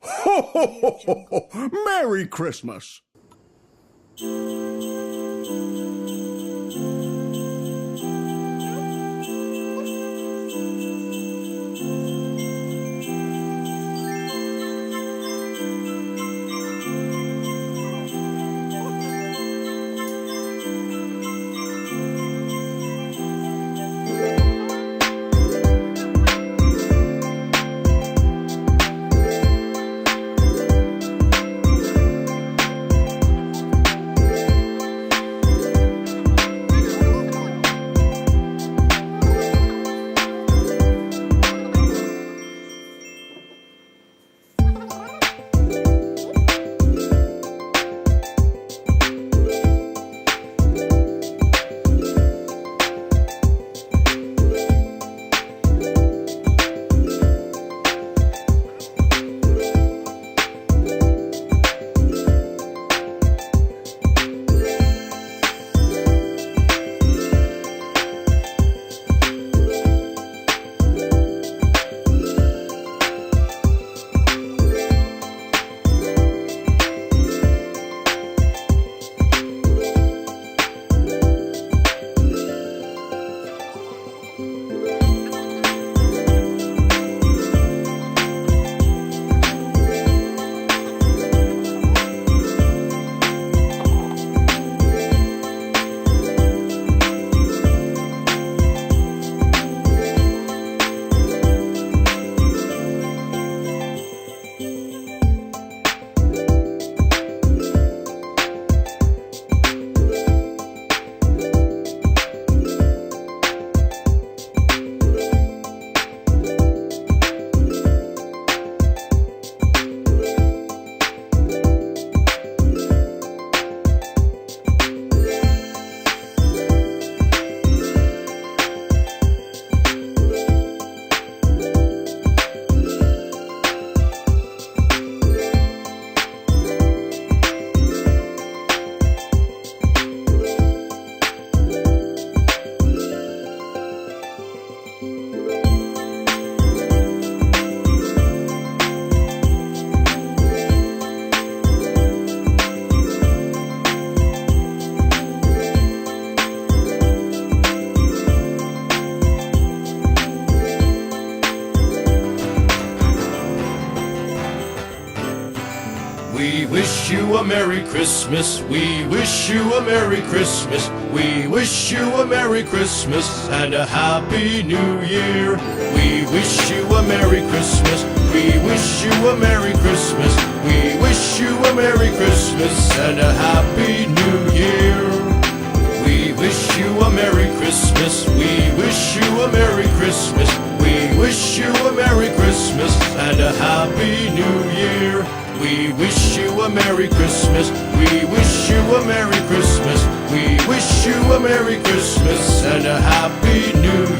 Ho, ho, ho, ho, ho. Merry Christmas! We wish you a Merry Christmas. We wish you a Merry Christmas. We wish you a Merry Christmas and a Happy New Year. We wish you a Merry Christmas. We wish you a Merry Christmas. We wish you a Merry Christmas and a Happy New Year. We wish you a Merry Christmas. We wish you a Merry Christmas. We wish you a Merry Christmas and a Happy New Year. We wish you a Merry Christmas. We wish you a Merry Christmas. We wish you a Merry Christmas and a Happy New